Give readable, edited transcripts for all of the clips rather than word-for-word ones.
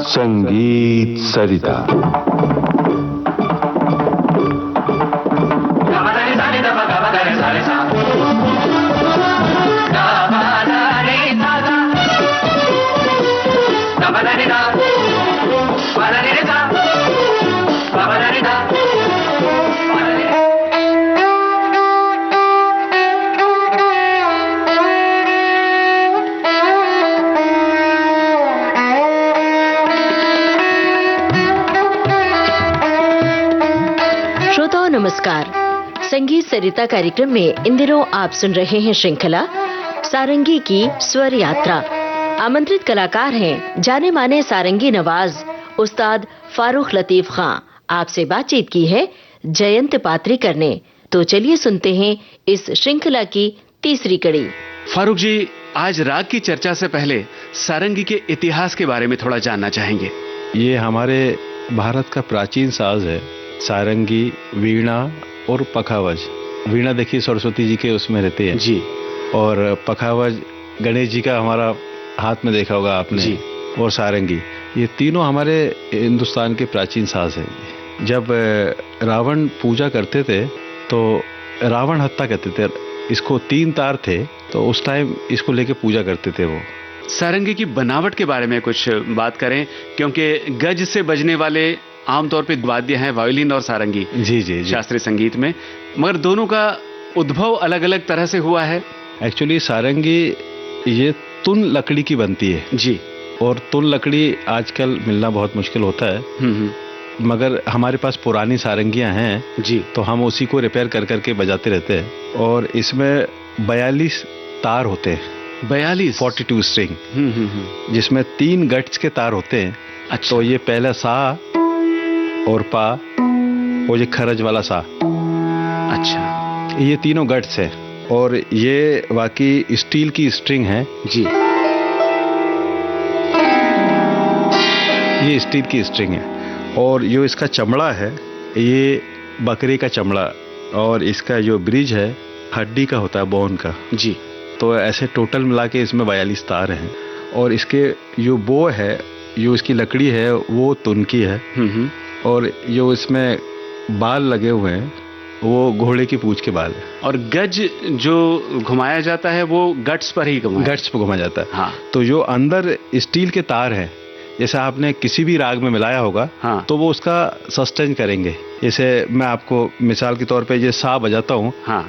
संगीत सरिता। नमस्कार। संगीत सरिता कार्यक्रम में इन दिनों आप सुन रहे हैं श्रृंखला सारंगी की स्वर यात्रा। आमंत्रित कलाकार हैं जाने माने सारंगी नवाज उस्ताद फारूक लतीफ खां। आपसे बातचीत की है जयंत पात्रीकर ने। तो चलिए सुनते हैं इस श्रृंखला की तीसरी कड़ी। फारूक जी, आज राग की चर्चा से पहले सारंगी के इतिहास के बारे में थोड़ा जानना चाहेंगे। ये हमारे भारत का प्राचीन साज है। सारंगी, वीणा और पखावज। वीणा देखिए सरस्वती जी के उसमें रहते हैं जी, और पखावज गणेश जी का हमारा हाथ में देखा होगा आपने जी। और सारंगी, ये तीनों हमारे हिंदुस्तान के प्राचीन साज हैं। जब रावण पूजा करते थे तो रावण हत्ता कहते थे इसको। 3 तार थे तो उस टाइम इसको लेके पूजा करते थे वो। सारंगी की बनावट के बारे में कुछ बात करें, क्योंकि गज से बजने वाले आमतौर पे वाद्य हैं वायोलिन और सारंगी जी शास्त्रीय संगीत में, मगर दोनों का उद्भव अलग अलग तरह से हुआ है। एक्चुअली सारंगी ये तुन लकड़ी की बनती है जी, और तुन लकड़ी आजकल मिलना बहुत मुश्किल होता है। मगर हमारे पास पुरानी सारंगियां हैं जी, तो हम उसी को रिपेयर कर करके बजाते रहते हैं। और इसमें 42 तार होते हैं। 42 स्ट्रिंग, जिसमें 3 गट्स के तार होते हैं। अच्छा। तो ये पहला सा और पा और ये खरज वाला सा। अच्छा, ये तीनों गट्स है और ये वाकई स्टील की स्ट्रिंग है जी। ये स्टील की स्ट्रिंग है और जो इसका चमड़ा है ये बकरी का चमड़ा, और इसका जो ब्रिज है हड्डी का होता है, बोन का जी। तो ऐसे टोटल मिला के इसमें 42 तार हैं। और इसके जो बो है, जो इसकी लकड़ी है वो तुन की है। और जो इसमें बाल लगे हुए हैं वो घोड़े की पूंछ के बाल है। और गज जो घुमाया जाता है वो गट्स पर ही घुमाया जाता है। हाँ। तो जो अंदर स्टील के तार हैं, जैसे आपने किसी भी राग में मिलाया होगा हाँ। तो वो उसका सस्टेन करेंगे। जैसे मैं आपको मिसाल के तौर पे ये सा बजाता हूँ। हाँ।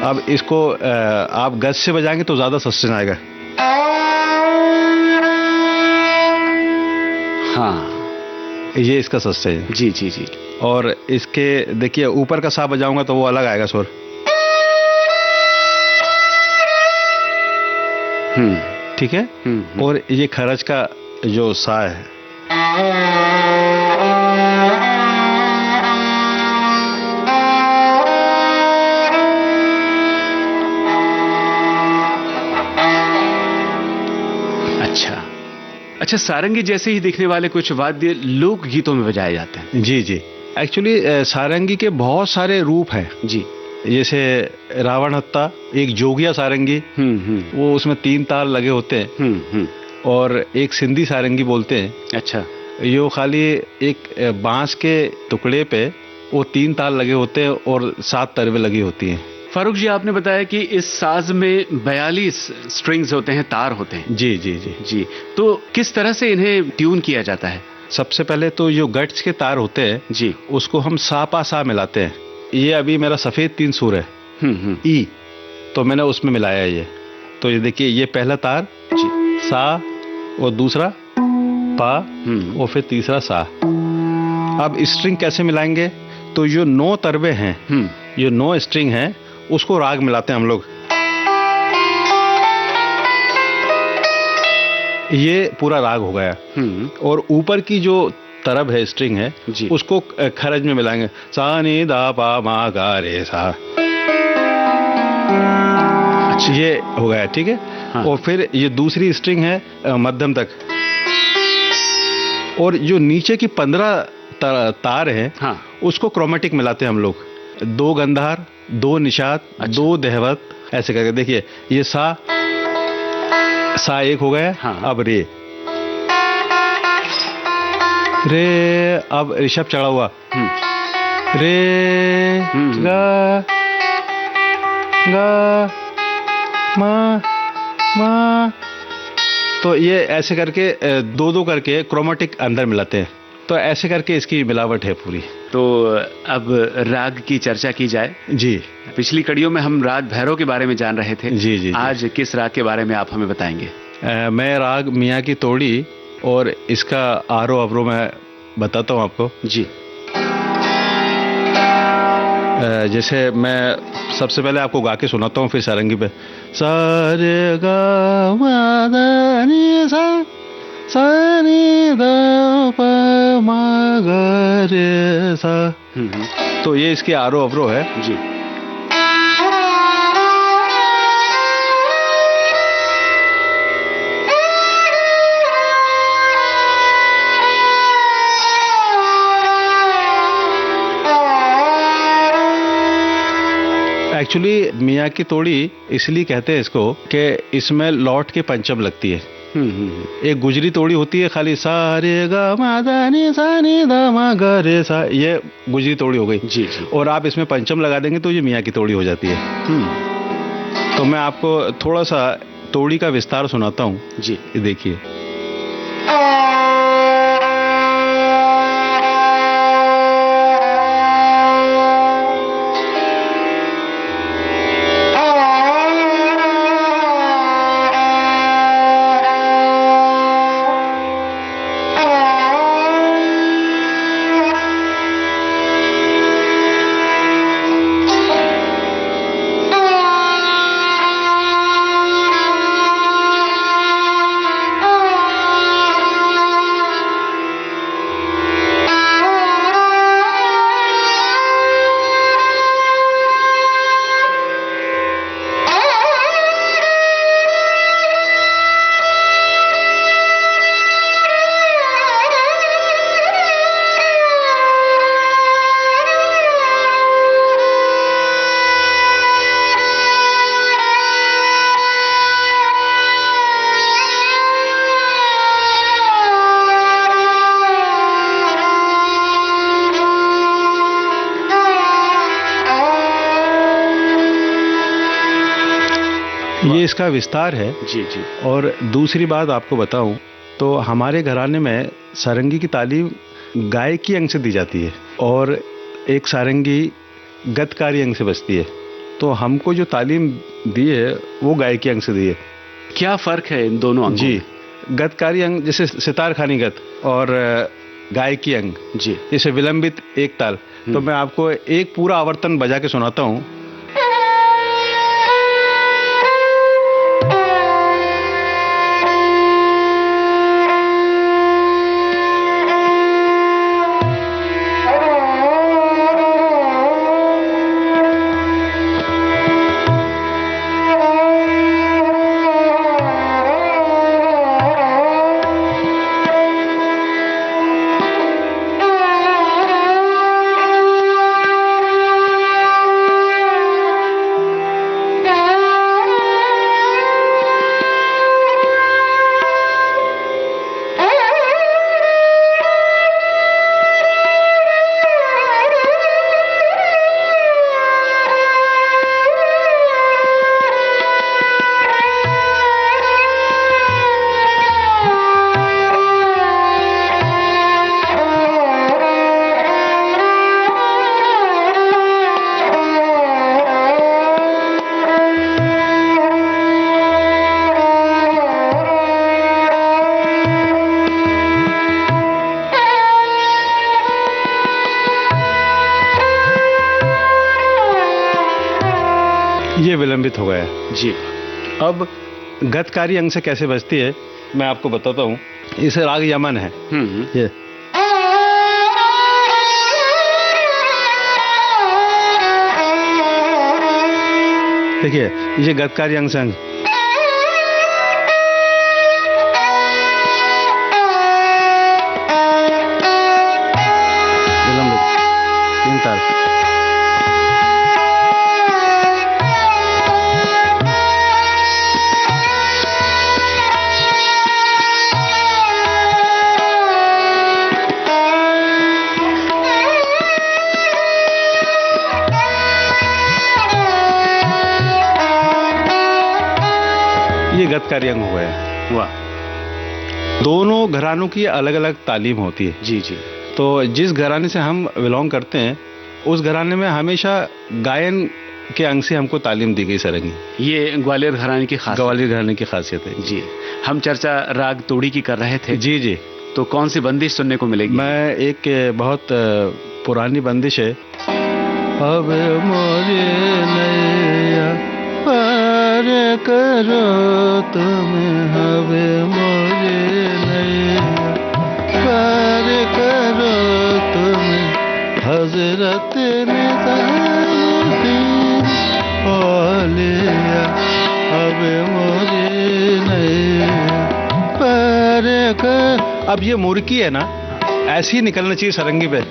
अब इसको आप गज से बजाएंगे तो ज्यादा सस्टेन आएगा। हाँ, ये इसका सस्टेन है। जी जी जी। और इसके देखिए ऊपर का सा बजाऊंगा तो वो अलग आएगा स्वर। ठीक है। और ये खरज का जो सा है, अच्छा, सारंगी जैसे ही दिखने वाले कुछ वाद्य लोक गीतों में बजाए जाते हैं। जी जी। एक्चुअली सारंगी के बहुत सारे रूप हैं जी। जैसे रावण हत्ता एक जोगिया सारंगी, वो उसमें 3 तार लगे होते हैं। और एक सिंधी सारंगी बोलते हैं। अच्छा। यो खाली एक बांस के टुकड़े पे वो 3 तार लगे होते हैं और 7 तरवे लगी होती हैं। फारूक जी, आपने बताया कि इस साज में 42 स्ट्रिंग्स होते हैं, तार होते हैं। जी जी जी जी। तो किस तरह से इन्हें ट्यून किया जाता है? सबसे पहले तो जो गट्स के तार होते हैं जी, उसको हम सा पा सा मिलाते हैं। ये अभी मेरा सफेद 3 सुर है ई, तो मैंने उसमें मिलाया ये। तो ये देखिए, ये पहला तार जी, सा, और दूसरा पा, और फिर तीसरा सा। अब स्ट्रिंग कैसे मिलाएंगे? तो जो 9 तरवे हैं, ये 9 स्ट्रिंग हैं, उसको राग मिलाते हैं हम लोग। ये पूरा राग हो गया। और ऊपर की जो तरब है, स्ट्रिंग है, उसको खरज में मिलाएंगे। सा नी दा पा मा गा रे सा। अच्छा, ये हो गया। ठीक है। हाँ। और फिर ये दूसरी स्ट्रिंग है मध्यम तक, और जो नीचे की 15 तार है, हाँ, उसको क्रोमेटिक मिलाते हैं हम लोग। 2 गंधार, 2 निषाद, 2 दहवत, ऐसे करके देखिए। ये सा एक हो गया। हाँ। अब रे, अब ऋषभ चढ़ा हुआ, रे गा गा मा मा। तो ये ऐसे करके 2-2 करके क्रोमेटिक अंदर मिलाते हैं। तो ऐसे करके इसकी मिलावट है पूरी। तो अब राग की चर्चा की जाए। जी, पिछली कड़ियों में हम राग भैरव के बारे में जान रहे थे। जी। आज किस राग के बारे में आप हमें बताएंगे? मैं राग मियाँ की तोड़ी और इसका आरोह अवरोह मैं बताता हूँ आपको। जी। जैसे मैं सबसे पहले आपको गा के सुनाता हूँ, फिर सारंगी पे। सा रे गा मा दा नी सा नी दा प मा गा रे सा। तो ये इसके आरोह अवरोह है। जी। एक्चुअली मियाँ की तोड़ी इसलिए कहते हैं इसको कि इसमें लौट के पंचम लगती है। एक गुजरी तोड़ी होती है खाली, सा रे गा मा दा नी सा नी दा मा गा रे सा, ये गुजरी तोड़ी हो गई। जी जी। और आप इसमें पंचम लगा देंगे तो ये मियाँ की तोड़ी हो जाती है। तो मैं आपको थोड़ा सा तोड़ी का विस्तार सुनाता हूँ। जी। देखिए। ये इसका विस्तार है। जी जी। और दूसरी बात आपको बताऊं तो हमारे घराने में सारंगी की तालीम गायकी अंग से दी जाती है और एक सारंगी गतकारी अंग से बजती है। तो हमको जो तालीम दी है वो गायकी अंग से दी है। क्या फर्क है इन दोनों अंगों जी, में? गतकारी अंग जैसे सितार खानी गत और गायकी अंग जी। जैसे विलंबित एक ताल। तो मैं आपको एक पूरा आवर्तन बजा के सुनाता हूँ। ये विलंबित हो गया जी। अब गतकारी अंग से कैसे बजती है मैं आपको बताता हूँ। इसे राग यमन है। ये देखिए, ये गतकारी अंग से अंग। विलंबित 3 ताल। गतकारी अंग हो गया। वाह। दोनों घरानों की अलग अलग तालीम होती है। जी जी। तो जिस घराने से हम बिलोंग करते हैं उस घराने में हमेशा गायन के अंग से हमको तालीम दी गई सारंगी। ये ग्वालियर घराने की खासियत, ग्वालियर घराने की खासियत है जी। हम चर्चा राग तोड़ी की कर रहे थे। जी जी। तो कौन सी बंदिश सुनने को मिलेगी? मैं एक बहुत पुरानी बंदिश है। अब मोरे नैया पार करो तुम, हवे मोरे नैया पार करो तुम, हजरत निजामुद्दीन औलिया, अब मोरे नैया पार कर। अब ये मुर्की है ना, ऐसे ही निकलना चाहिए सारंगी पे।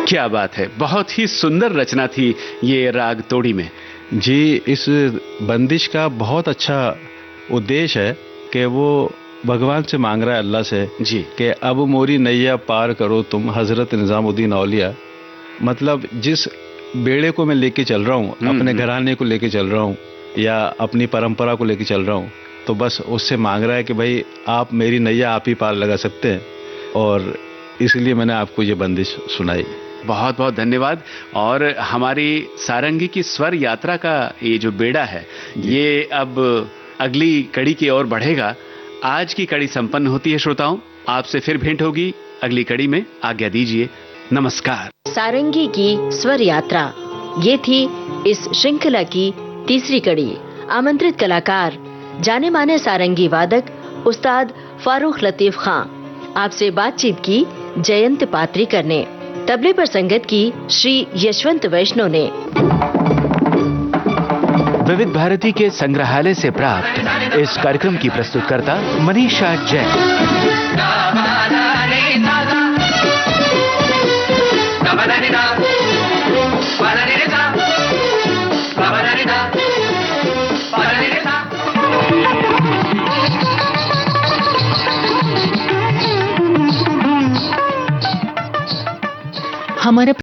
क्या बात है, बहुत ही सुंदर रचना थी ये राग तोड़ी में। जी, इस बंदिश का बहुत अच्छा उद्देश्य है कि वो भगवान से मांग रहा है, अल्लाह से, जी, कि अब मोरी नैया पार करो तुम, हजरत निजामुद्दीन औलिया। मतलब जिस बेड़े को मैं लेके चल रहा हूँ, अपने घराने को लेके चल रहा हूँ या अपनी परंपरा को लेके चल रहा हूँ, तो बस उससे मांग रहा है कि भाई आप मेरी नैया आप ही पार लगा सकते हैं, और इसलिए मैंने आपको ये बंदिश सुनाई। बहुत बहुत धन्यवाद। और हमारी सारंगी की स्वर यात्रा का ये जो बेड़ा है, ये अब अगली कड़ी की ओर बढ़ेगा। आज की कड़ी संपन्न होती है श्रोताओं, आपसे फिर भेंट होगी अगली कड़ी में। आज्ञा दीजिए, नमस्कार। सारंगी की स्वर यात्रा, ये थी इस श्रृंखला की तीसरी कड़ी। आमंत्रित कलाकार जाने माने सारंगी वादक उस्ताद फारूक लतीफ खां। आपसे बातचीत की जयंत पात्रीकर ने। तबले पर संगत की श्री यशवंत वैष्णव ने। विविध भारती के संग्रहालय से प्राप्त इस कार्यक्रम की प्रस्तुतकर्ता मनीषा जैन। हमारा